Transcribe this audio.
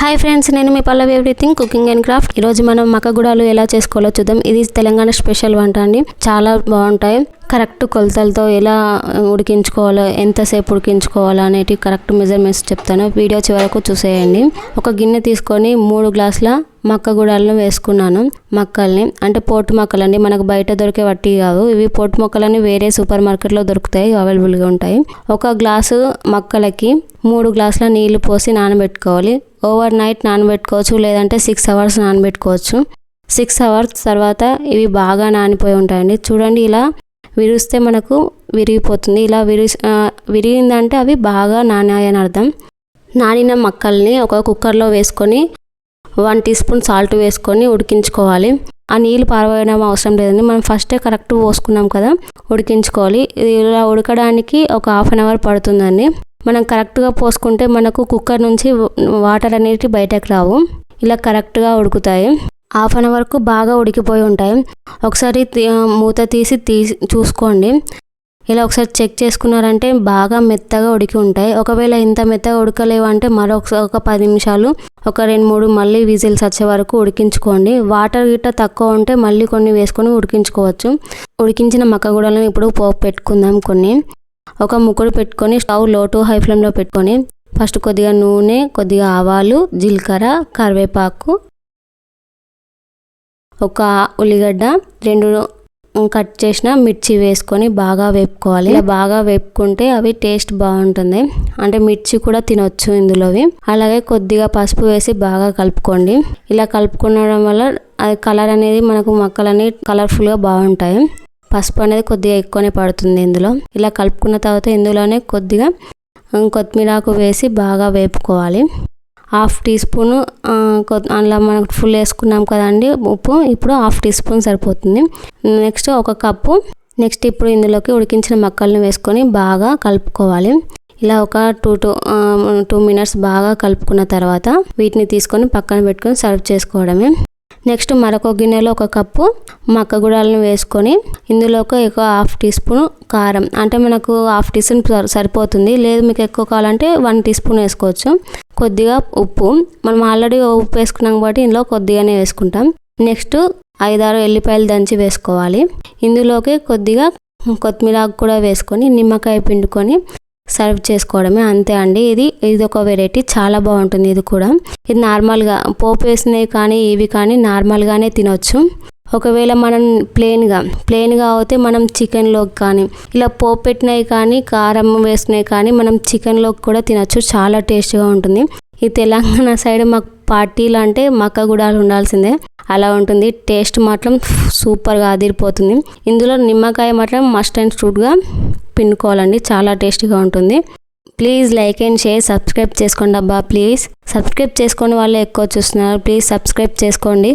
Hi friends, నేను మీ పల్లవి everything cooking and craft. ఈరోజు మనం మక్కగుడాలు ఎలా చేసుకోవాలో చూద్దాం. ఇది తెలంగాణ స్పెషల్ వంట అండి. చాలా బాగుంటాయి. కరెక్ట్ కొలతలతో ఎలా ఉడికించుకోవాలో, ఎంతసేపు ఉడికించుకోవాలో అనేటి కరెక్ట్ మెజర్మెంట్స్ చెప్తాను. వీడియో చివరకు చూసేయండి. ఒక గిన్నె తీసుకొని 3 గ్లాసుల మక్కగుడాలను వేసుకున్నాను. మక్కల్ని అంటే పోటు మక్కలు అండి, మనకు బయట దొరికే వట్టి కావు. ఇవి పోటు మొక్కలని వేరే సూపర్ మార్కెట్లో దొరుకుతాయి, అవైలబుల్గా ఉంటాయి. ఒక గ్లాసు మక్కలకి 3 గ్లాసుల నీళ్లు పోసి నానబెట్టుకోవాలి. ఓవర్ నైట్ నానబెట్టుకోవచ్చు, లేదంటే 6 అవర్స్ నానబెట్టుకోవచ్చు. 6 అవర్స్ తర్వాత ఇవి బాగా నానిపోయి ఉంటాయండి. చూడండి, ఇలా విరిస్తే మనకు విరిగిపోతుంది. ఇలా విరిగిందంటే అవి బాగా నానాయని అర్థం. నానిన మక్కల్ని ఒక కుక్కర్లో వేసుకొని 1 టీ స్పూన్ సాల్ట్ వేసుకొని ఉడికించుకోవాలి. ఆ నీళ్ళు పారవేయడం అవసరం లేదండి, మనం ఫస్టే కరెక్ట్ పోసుకున్నాం కదా, ఉడికించుకోవాలి. ఇది ఇలా ఉడకడానికి ఒక 1/2 అవర్ పడుతుందండి. మనం కరెక్ట్గా పోసుకుంటే మనకు కుక్కర్ నుంచి వాటర్ అనేవి బయటకు రావు, ఇలా కరెక్ట్గా ఉడుకుతాయి. 1/2 అవర్కు బాగా ఉడికిపోయి ఉంటాయి. ఒకసారి మూత తీసి చూసుకోండి. ఇలా ఒకసారి చెక్ చేసుకున్నారంటే బాగా మెత్తగా ఉడికి ఉంటాయి. ఒకవేళ ఇంత మెత్తగా ఉడకలేవు అంటే ఒక 10 నిమిషాలు, ఒక 2-3 మళ్ళీ విజిల్స్ వచ్చే వరకు ఉడికించుకోండి. వాటర్ గిట్ట తక్కువ ఉంటే మళ్ళీ కొన్ని వేసుకొని ఉడికించుకోవచ్చు. ఉడికించిన మక్కగుడాలను ఇప్పుడు పోపు పెట్టుకుందాం. ఒక ముక్కుడు పెట్టుకొని స్టవ్ లో టు హై ఫ్లేమ్లో పెట్టుకొని ఫస్ట్ కొద్దిగా నూనె, కొద్దిగా ఆవాలు, జీలకర్ర, కరివేపాకు, ఒక ఉల్లిగడ్డ, 2 కట్ చేసిన మిర్చి వేసుకొని బాగా వేపుకోవాలి. ఇలా బాగా వేపుకుంటే అవి టేస్ట్ బాగుంటుంది, అంటే మిర్చి కూడా తినొచ్చు ఇందులోవి. అలాగే కొద్దిగా పసుపు వేసి బాగా కలుపుకోండి. ఇలా కలుపుకోవడం వల్ల అది కలర్ అనేది మనకు మక్కలని కలర్ఫుల్గా బాగుంటాయి. పసుపు అనేది కొద్దిగా ఎక్కువనే పడుతుంది ఇందులో. ఇలా కలుపుకున్న తర్వాత ఇందులోనే కొద్దిగా కొత్తిమీరాకు వేసి బాగా వేపుకోవాలి. 1/2 టీ స్పూను అలా మనం ఫుల్ వేసుకున్నాం కదండి ఉప్పు, ఇప్పుడు 1/2 టీ స్పూన్ సరిపోతుంది. Next 1 cup. నెక్స్ట్ ఇప్పుడు ఇందులోకి ఉడికించిన మక్కలను వేసుకొని బాగా కలుపుకోవాలి. ఇలా ఒక 2 మినిట్స్ బాగా కలుపుకున్న తర్వాత వీటిని తీసుకొని పక్కన పెట్టుకొని సర్వ్ చేసుకోవడమే. నెక్స్ట్ మరొక గిన్నెలో 1 కప్పు మక్కగుడాలను వేసుకొని ఇందులోకి 1/2 టీ స్పూన్ కారం, అంటే మనకు 1/2 టీ స్పూన్ సరిపోతుంది. లేదు మీకు ఎక్కువ కావాలంటే 1 టీ స్పూన్ వేసుకోవచ్చు. కొద్దిగా ఉప్పు, మనం ఆల్రెడీ ఉప్పు వేసుకున్నాం కాబట్టి ఇందులో కొద్దిగానే వేసుకుంటాం. నెక్స్ట్ 5-6 ఎల్లిపాయలు దంచి వేసుకోవాలి. ఇందులోకి కొద్దిగా కొత్తిమీర కూడా వేసుకొని నిమ్మకాయ పిండుకొని సర్వ్ చేసుకోవడమే, అంతే అండి. ఇది ఒక వెరైటీ, చాలా బాగుంటుంది. ఇది నార్మల్గా పోపు వేసినవి కానీ ఇవి కానీ నార్మల్గానే తినొచ్చు. ఒకవేళ మనం ప్లెయిన్గా అయితే మనం చికెన్లోకి కానీ, ఇలా పోపు పెట్టినవి కానీ కారం వేసినవి కానీ మనం చికెన్లోకి కూడా తినొచ్చు, చాలా టేస్ట్గా ఉంటుంది. ఈ తెలంగాణ సైడ్ మాకు పార్టీలు అంటే మక్కగుడాలు ఉండాల్సిందే, అలా ఉంటుంది. టేస్ట్ మాత్రం సూపర్గా అదిరిపోతుంది. ఇందులో నిమ్మకాయ మాత్రం మస్ట్ అండ్ షుడ్గా పిండుకోవాలండి, చాలా టేస్టీగా ఉంటుంది. Please like and share, subscribe చేసుకోండి అబ్బా ప్లీజ్. సబ్స్క్రైబ్ చేసుకునే వాళ్ళు ఎక్కువ చూస్తున్నారు, ప్లీజ్ సబ్స్క్రైబ్ చేసుకోండి.